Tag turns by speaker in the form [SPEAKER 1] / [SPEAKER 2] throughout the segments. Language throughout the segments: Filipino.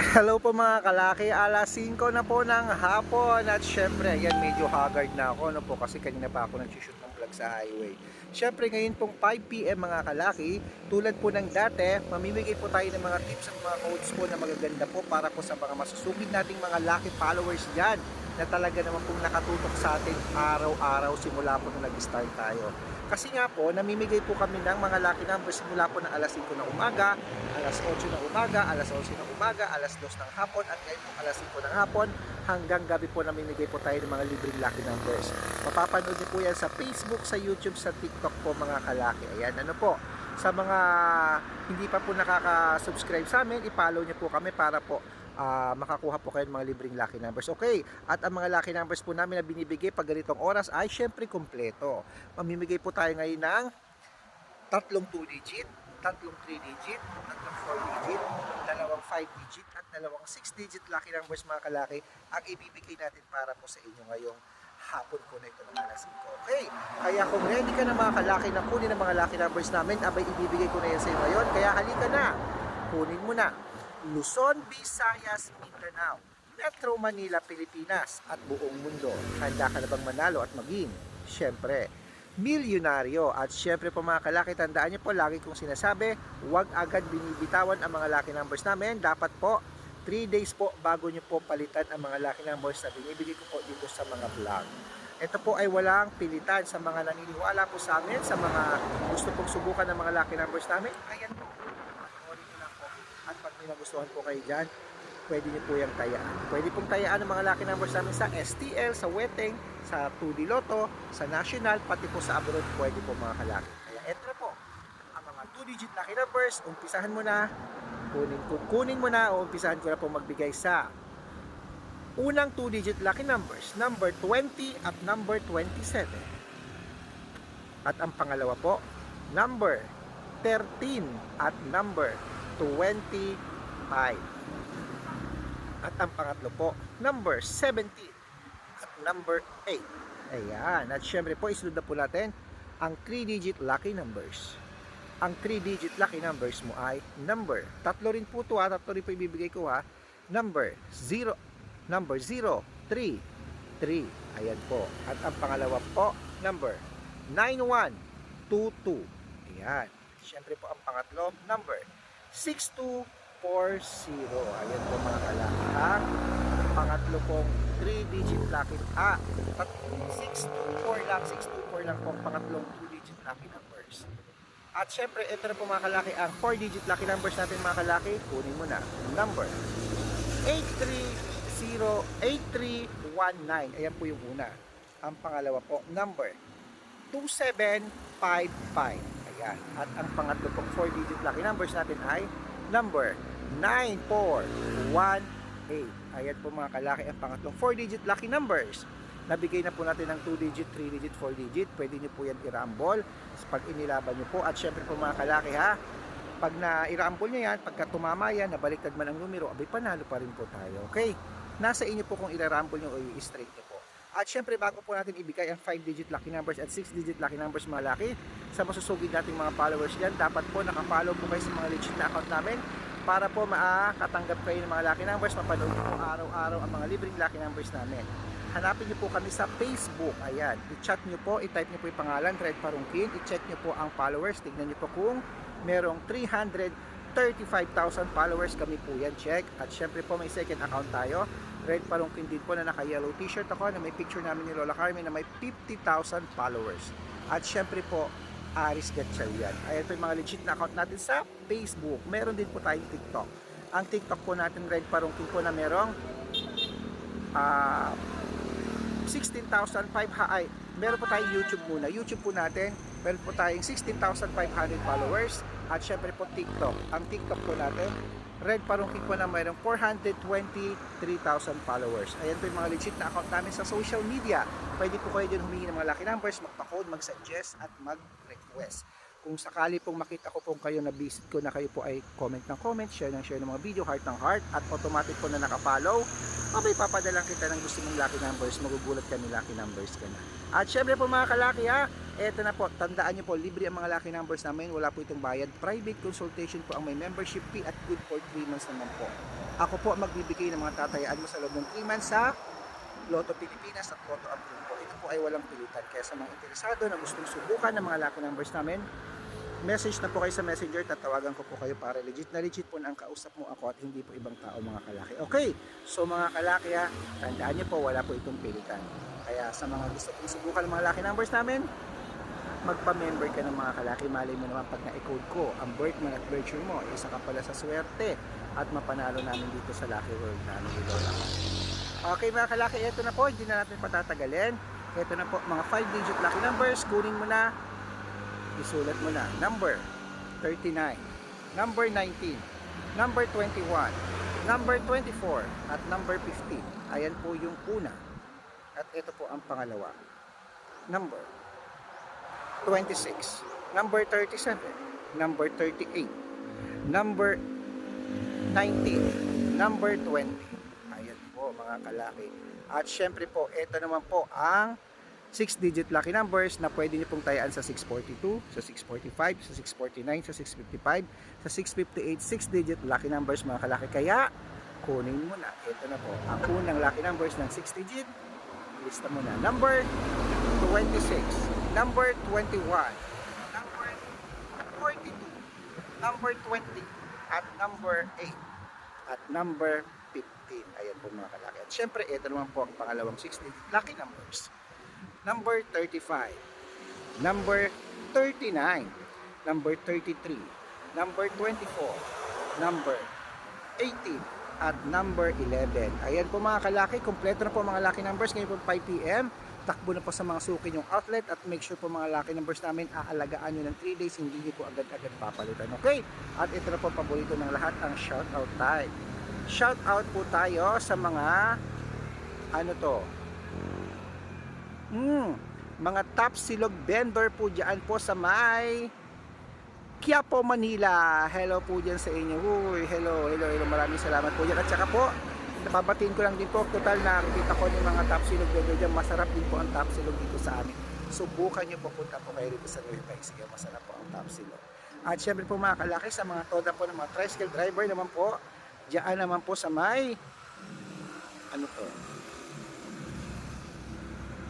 [SPEAKER 1] Hello po mga kalaki, alas 5 na po ng hapon at syempre ayan medyo haggard na ako no po kasi kanina pa ako nag-shoot ng vlog sa highway. Syempre ngayon pong 5 PM mga kalaki, tulad po ng dati, mamimigay po tayo ng mga tips at mga codes po na magaganda po para po sa mga masusugid nating mga lucky followers dyan na talaga naman pong nakatutok sa atin araw-araw simula po nung nag-start tayo. Kasi nga po, namimigay po kami ng mga lucky numbers simula po ng alas 5 ng umaga, alas 8 ng umaga, alas 11 ng umaga, alas 2 ng hapon, at ngayon po alas 5 ng hapon, hanggang gabi po namimigay po tayo ng mga libreng lucky numbers. Mapapanood niyo po yan sa Facebook, sa YouTube, sa TikTok po mga kalaki. Ayan, ano po, sa mga hindi pa po nakaka-subscribe sa amin, i-follow niyo po kami para po makakuha po kayo ng mga libreng lucky numbers. Okay, at ang mga lucky numbers po namin na binibigay pag ganitong oras ay syempre kumpleto. Mamimigay po tayo ngayon ng tatlong 2-digit, tatlong 3-digit, tatlong 4-digit, dalawang 5-digit at dalawang 6-digit lucky numbers mga kalaki ang ibibigay natin para po sa inyo ngayong hapon po na ito ng alas 5. Okay, kaya kung ready ka na mga kalaki na kunin ang mga lucky numbers namin, abay ibibigay ko na yan sa inyo ngayon. Kaya halika na, kunin mo na. Luzon, Visayas, Mindanao, Metro Manila, Pilipinas at buong mundo. Handa ka na bang manalo at maging, syempre, milyonaryo? At syempre po mga kalaki, tandaan niyo po, lagi kong sinasabi, huwag agad binibitawan ang mga lucky numbers namin. Dapat po, 3 days po bago niyo po palitan ang mga lucky numbers na binibigay ko po dito sa mga vlog. Ito po ay walang pilitan sa mga naniniwala po sa amin, sa mga gusto pong subukan ng mga lucky numbers namin. Ayan po. At pag may nagustuhan po kayo dyan, pwede nyo po yung tayaan. Pwede pong tayaan ng mga lucky numbers namin sa STL, sa Weteng, sa 2D Lotto, sa National, pati po sa abroad, pwede po mga kalaki. Kaya eto po, ang mga 2-digit lucky numbers, umpisahan mo na, kunin mo na, o umpisahan ko na po magbigay sa unang 2-digit lucky numbers, number 20 at number 27. At ang pangalawa po, number 13 at number 25. At ang pangatlo po, number 17 at number 8. Ayan. At syempre po, isunod na po natin ang 3-digit lucky numbers. Ang 3-digit lucky numbers mo ay number, tatlo rin po ito ha, tatlo rin po ibibigay ko ha, number 0, 3. Ayan po. At ang pangalawa po, number 9122. Ayan. Syempre po ang pangatlo, number 6240. Ayan po mga kalaki. Ang pangatlo pong 3-digit lucky 624 lang. 624 lang po ang pangatlong 2-digit lucky numbers. At syempre, ito na po mga kalaki ang 4-digit lucky numbers natin mga kalaki. Kunin mo na. Number 8319. Ayan po yung una. Ang pangalawa po, number 2755. Ayan. At ang pangatlo pong 4-digit lucky numbers natin ay number 9418. Ayan po mga kalaki ang pangatlong 4-digit lucky numbers. Nabigay na po natin ng 2-digit, 3-digit, 4-digit. Pwede nyo po yan i-rumble pag inilaban nyo po. At syempre po mga kalaki ha, pag na-i-rumble nyo yan, pagka tumama yan, nabaliktad man ang numero, abay panalo pa rin po tayo. Okay? Nasa inyo po kung i-rumble nyo o i-straight nyo po. At syempre bago po natin ibigay ang 5-digit lucky numbers at 6-digit lucky numbers mga laki sa masusugid nating mga followers dyan, dapat po nakafollow po kayo sa mga legit na account namin para po makakatanggap kayo ng mga lucky numbers. Mapanood po araw-araw ang mga libreng lucky numbers namin. Hanapin nyo po kami sa Facebook. Ayan, i-chat nyo po, i-type nyo po yung pangalan, Red Parungkin, i-check nyo po ang followers, tignan nyo po kung merong 335,000 followers, kami po yan, check. At syempre po may second account tayo, Red Parungkin din po, na naka-yellow t-shirt ako, na may picture namin ni Lola Carmen na may 50,000 followers. At syempre po, Aris Gatchalian. Ayan po yung mga legit na account natin sa Facebook. Meron din po tayong TikTok. Ang TikTok po natin, Red Parungkin po, na merong 16,500, ay, meron po tayong YouTube muna. YouTube po natin, meron po tayong 16,500 followers. At syempre po TikTok. Ang TikTok po natin, Red Parungkin po, na mayroong 423,000 followers. Ayan po yung mga legit na account namin sa social media. Pwede po kayo dyan humingi ng mga lucky numbers, magpa-code, mag-suggest at mag-request. Kung sakali pong makita ko pong kayo na visit ko na kayo po ay comment ng comment, share ng mga video, heart ng heart, at automatic po na naka-follow, abay papadalang kita ng gusto mong lucky numbers, magugulat ka ni lucky numbers ka na. At syempre po mga kalaki ha, eto na po, tandaan nyo po, libre ang mga lucky numbers namin, wala po itong bayad. Private consultation po ang may membership fee at good for 3 months naman po. Ako po magbibigay ng mga tatayaan mo sa loob ng 3 months sa Lotto Pilipinas at Lotto Approve po. Ito po ay walang pilitan. Kaya sa mga interesado na gustong subukan ng mga lucky numbers namin, message na po kayo sa messenger, tatawagan ko po kayo para legit na legit po na ang kausap mo ako at hindi po ibang tao mga kalaki. Okay, so mga kalaki ha, tandaan nyo po, wala po itong pilitan. Kaya sa mga gusto pong subukan ng mga lucky numbers namin, magpa-member ka ng mga kalaki. Malay mo naman pag na-code ko ang birth month at birth year mo, isa ka pala sa swerte at mapanalo namin dito sa Lucky World na Lola. Okay mga kalaki, ito na po, hindi na natin patatagalin. Ito na po, mga 5-digit lucky numbers, kunin mo na, isulat mo na. Number 39, number 19, number 21, number 24, at number 15. Ayan po yung una. At ito po ang pangalawa. Number 26, number 37, number 38, number 19, number 20. Ayan po mga kalaki. At syempre po, ito naman po ang 6-digit lucky numbers na pwede nyo pong tayaan sa 642, sa 645, sa 649, sa 655, sa 658, 6-digit lucky numbers mga kalaki. Kaya, kunin mo na. Ito na po, ang unang lucky numbers ng 6-digit. Lista mo na. Number 26, number 21, number 42, number 20, at number 8, at number 15. Ayan po mga kalaki. At syempre, ito naman po ang pangalawang 6-digit lucky numbers. Number 35, number 39, number 33, number 24, number 18, at number 11. Ayan po mga kalaki, kompleto na po mga lucky numbers ngayon po 5 PM. Takbo na po sa mga suki yung outlet at make sure po mga lucky numbers namin aalagaan nyo ng 3 days, hindi nyo po agad-agad papalitan. Okay? At ito na po paborito ng lahat, ang shoutout time. Shoutout po tayo sa mga ano to? Mga top silog vendor po dyan po sa may Quiapo, Manila. Hello po dyan sa inyo. Uy, hello. Maraming salamat po dyan. At saka po, napabatiin ko lang din po, total na nakikita ko ng mga top silog vendor dyan. Masarap din po ang top silog dito sa amin. Subukan nyo po, punta po kayo dito sa Nueva Ecija. Masarap po ang top silog. At syempre po mga kalaki, sa mga toda po ng mga tricycle driver naman po, dyan naman po sa may ano to?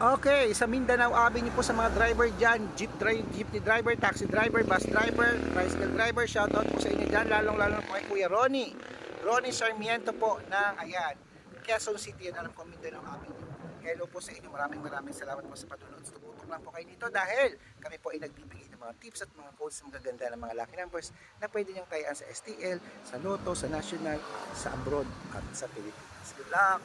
[SPEAKER 1] Okay, sa Mindanao Avenue po sa mga driver dyan, jeepney driver, taxi driver, bus driver, tricycle driver, shoutout po sa inyo dyan, lalong-lalo na po kay Kuya Ronnie Sarmiento po ng, ayan, Quezon City, yan alam ko Mindanao Avenue. Hello po sa inyo, maraming salamat po sa patunood. Tututok lang po kayo nito dahil kami po ay nagbibigay ng mga tips at mga codes na magaganda ng mga lucky numbers na pwede niyong tayaan sa STL, sa Lotto, sa National, sa abroad at sa Pilipinas. Good luck!